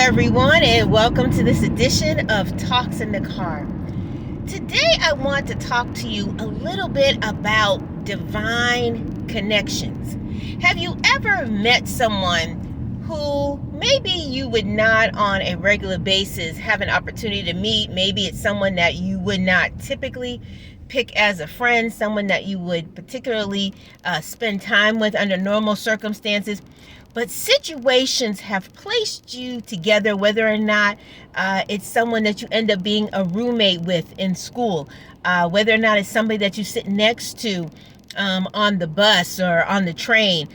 everyone, and welcome to this edition of Talks in the Car. Today, I want to talk to you a little bit about divine connections. Have you ever met someone who maybe you would not on a regular basis have an opportunity to meet? Maybe it's someone that you would not typically pick as a friend, someone that you would particularly spend time with under normal circumstances. But situations have placed you together, whether or not it's someone that you end up being a roommate with in school, whether or not it's somebody that you sit next to on the bus or on the train,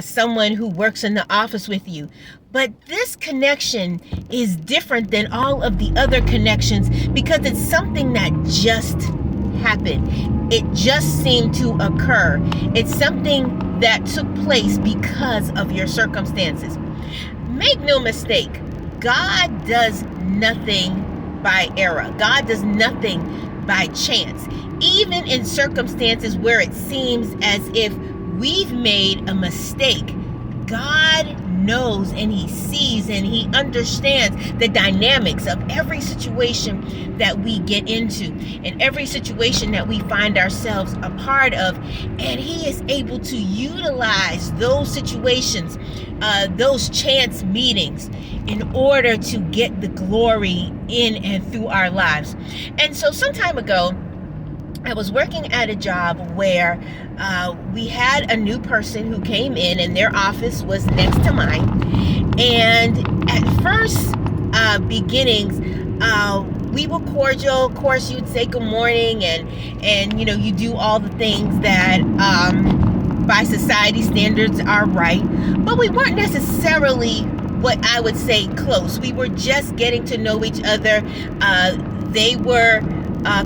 someone who works in the office with you. But this connection is different than all of the other connections because it's something that just happened. It just seemed to occur. It's something that took place because of your circumstances. Make no mistake, God does nothing by error. God does nothing by chance. Even in circumstances where it seems as if we've made a mistake, God knows and He sees and He understands the dynamics of every situation that we get into and every situation that we find ourselves a part of, and He is able to utilize those situations, those chance meetings, in order to get the glory in and through our lives. And so some time ago, I was working at a job where we had a new person who came in and their office was next to mine. And at first beginnings, we were cordial. Of course, you'd say good morning and you know, you do all the things that by society standards are right. But we weren't necessarily what I would say close. We were just getting to know each other. They were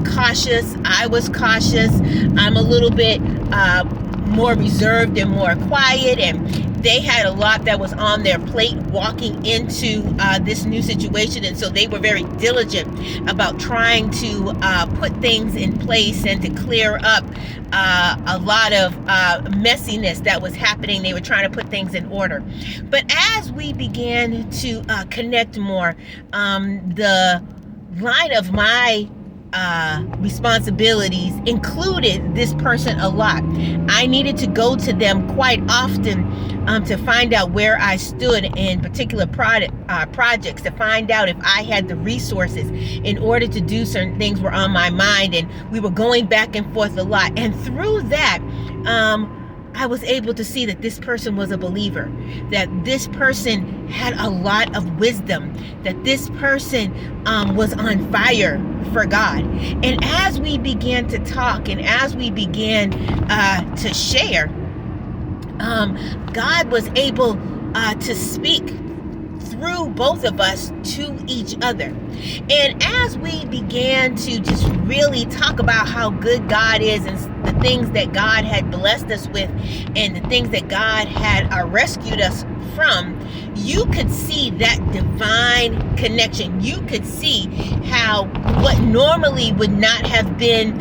cautious. I was cautious. I'm a little bit more reserved and more quiet, and they had a lot that was on their plate walking into this new situation, and so they were very diligent about trying to put things in place and to clear up a lot of messiness that was happening. They were trying to put things in order. But as we began to connect more, the line of my responsibilities included this person a lot. I needed to go to them quite often to find out where I stood in particular projects, to find out if I had the resources in order to do certain things were on my mind, and we were going back and forth a lot. And through that, I was able to see that this person was a believer, that this person had a lot of wisdom, that this person was on fire for God. And as we began to talk and as we began to share, God was able to speak through both of us to each other. And as we began to just really talk about how good God is and the things that God had blessed us with and the things that God had rescued us from, you could see that divine connection. You could see how what normally would not have been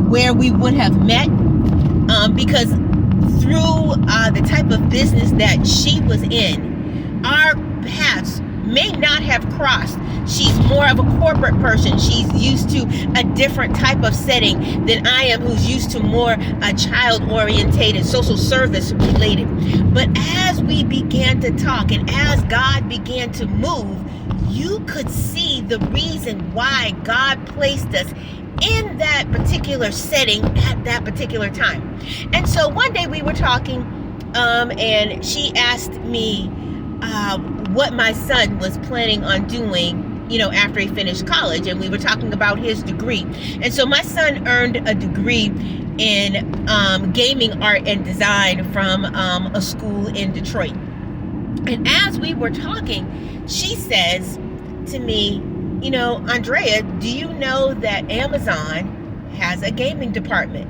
where we would have met, because through the type of business that she was in, our paths may not have crossed. She's more of a corporate person. She's used to a different type of setting than I am, who's used to more child-orientated, social service related. But as we began to talk and as God began to move, you could see the reason why God placed us in that particular setting at that particular time. And so one day we were talking, and she asked me what my son was planning on doing, you know, after he finished college, and we were talking about his degree. And so my son earned a degree in gaming art and design from a school in Detroit. And as we were talking, she says to me, you know, Andrea, do you know that Amazon has a gaming department?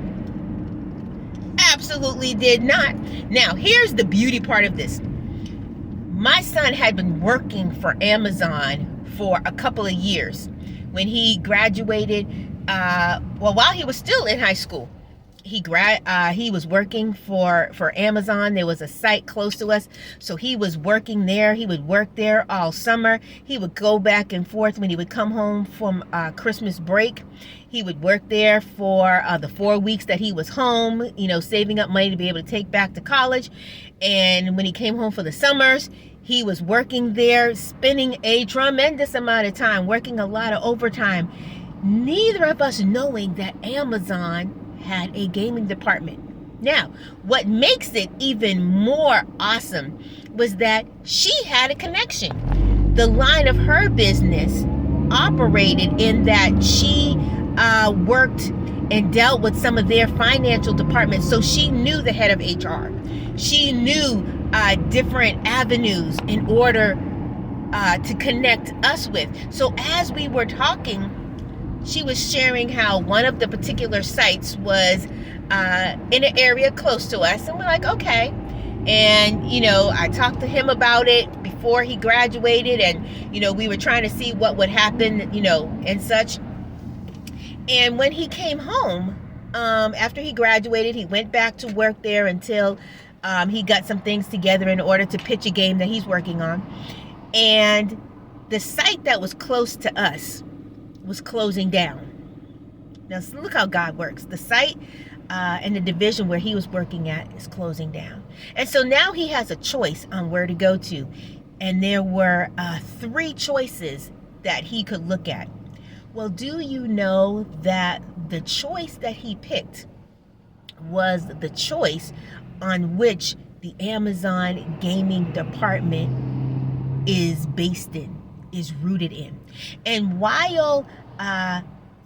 Absolutely did not. Now, here's the beauty part of this. My son had been working for Amazon for a couple of years. When he graduated, while he was still in high school, he was working for Amazon. There was a site close to us, so he was working there. He would work there all summer. He would go back and forth when he would come home from Christmas break. He would work there for the 4 weeks that he was home, saving up money to be able to take back to college. And when he came home for the summers, he was working there, spending a tremendous amount of time, working a lot of overtime. Neither of us knowing that Amazon had a gaming department. Now, what makes it even more awesome was that she had a connection. The line of her business operated in that she worked and dealt with some of their financial departments. So she knew the head of HR. She knew different avenues in order to connect us with. So as we were talking, she was sharing how one of the particular sites was in an area close to us. And we're like, okay. And, I talked to him about it before he graduated. And, we were trying to see what would happen, and such. And when he came home, after he graduated, he went back to work there until he got some things together in order to pitch a game that he's working on. And the site that was close to us was closing down. Now look how God works. The site and the division where he was working at is closing down. And so now he has a choice on where to go to. And there were 3 choices that he could look at. Well, do you know that the choice that he picked was the choice on which the Amazon gaming department is based in, is rooted in? And while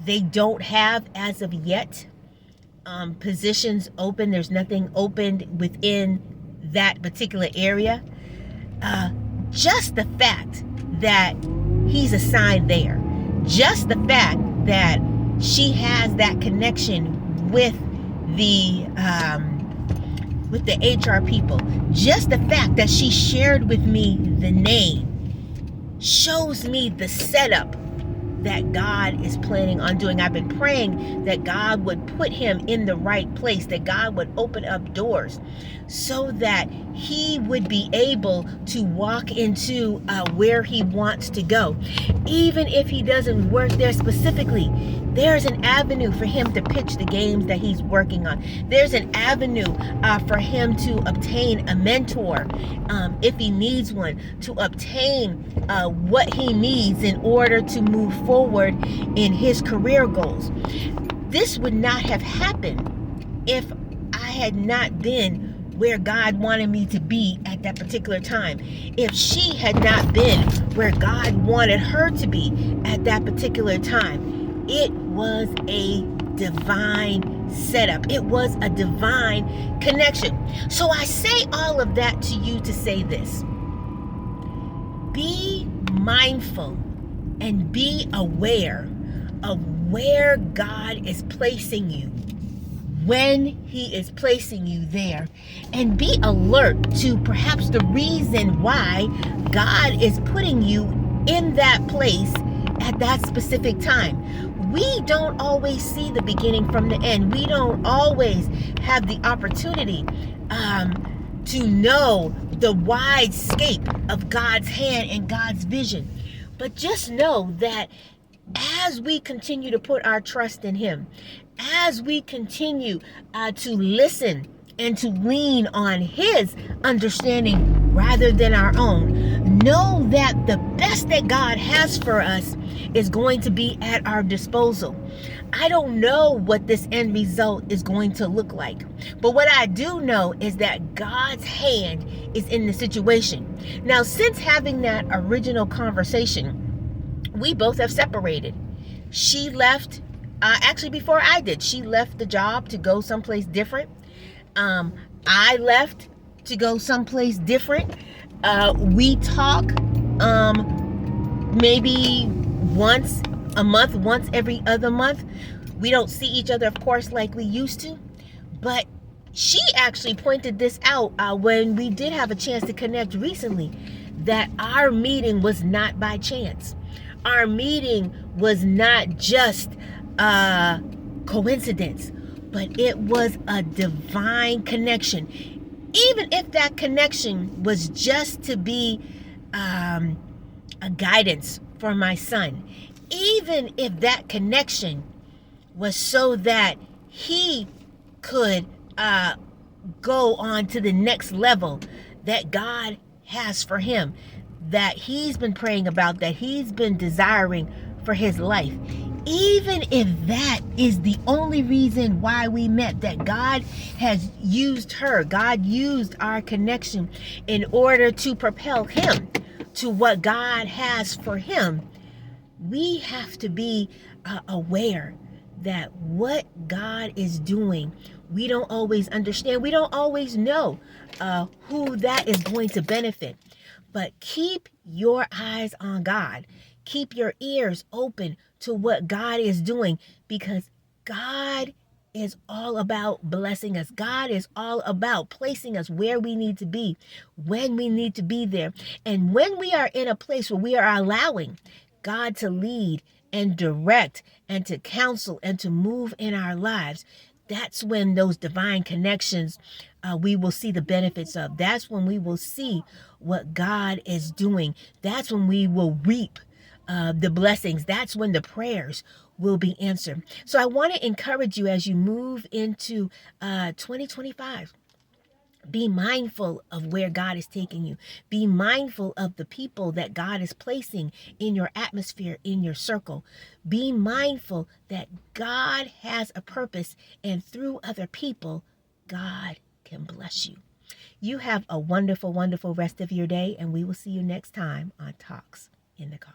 they don't have, as of yet, positions open, there's nothing opened within that particular area, just the fact that he's assigned there, just the fact that she has that connection with the HR people, just the fact that she shared with me the name shows me the setup that God is planning on doing. I've been praying that God would put him in the right place, that God would open up doors so that he would be able to walk into where he wants to go. Even if he doesn't work there specifically, there's an avenue for him to pitch the games that he's working on. There's an avenue for him to obtain a mentor if he needs one, to obtain what he needs in order to move forward in his career goals. This would not have happened if I had not been where God wanted me to be at that particular time. If she had not been where God wanted her to be at that particular time. It was a divine setup. It was a divine connection. So I say all of that to you to say this. Be mindful and be aware of where God is placing you when he is placing you there, and be alert to perhaps the reason why God is putting you in that place at that specific time. We don't always see the beginning from the end. We don't always have the opportunity to know the wide scape of God's hand and God's vision. But just know that as we continue to put our trust in him, as we continue to listen and to lean on his understanding rather than our own, know that the best that God has for us is going to be at our disposal. I don't know what this end result is going to look like, but what I do know is that God's hand is in the situation. Now, since having that original conversation, we both have separated. She left, actually before I did, she left the job to go someplace different. I left to go someplace different. We talk maybe once a month, once every other month. We don't see each other, of course, like we used to. But she actually pointed this out when we did have a chance to connect recently, that our meeting was not by chance. Our meeting was not just coincidence. but it was a divine connection. Even if that connection was just to be a guidance for my son, even if that connection was so that he could go on to the next level that God has for him, that he's been praying about, that he's been desiring for his life. Even if that is the only reason why we met, that God has used her, God used our connection in order to propel him to what God has for him, we have to be aware that what God is doing, we don't always understand. We don't always know who that is going to benefit. But keep your eyes on God. Keep your ears open to what God is doing, because God is all about blessing us. God is all about placing us where we need to be, when we need to be there. And when we are in a place where we are allowing God to lead and direct and to counsel and to move in our lives, that's when those divine connections we will see the benefits of. That's when we will see what God is doing. That's when we will reap the blessings. That's when the prayers will be answered. So I want to encourage you as you move into 2025. Be mindful of where God is taking you. Be mindful of the people that God is placing in your atmosphere, in your circle. Be mindful that God has a purpose, and through other people, God can bless you. You have a wonderful, wonderful rest of your day, and we will see you next time on Talks in the Car.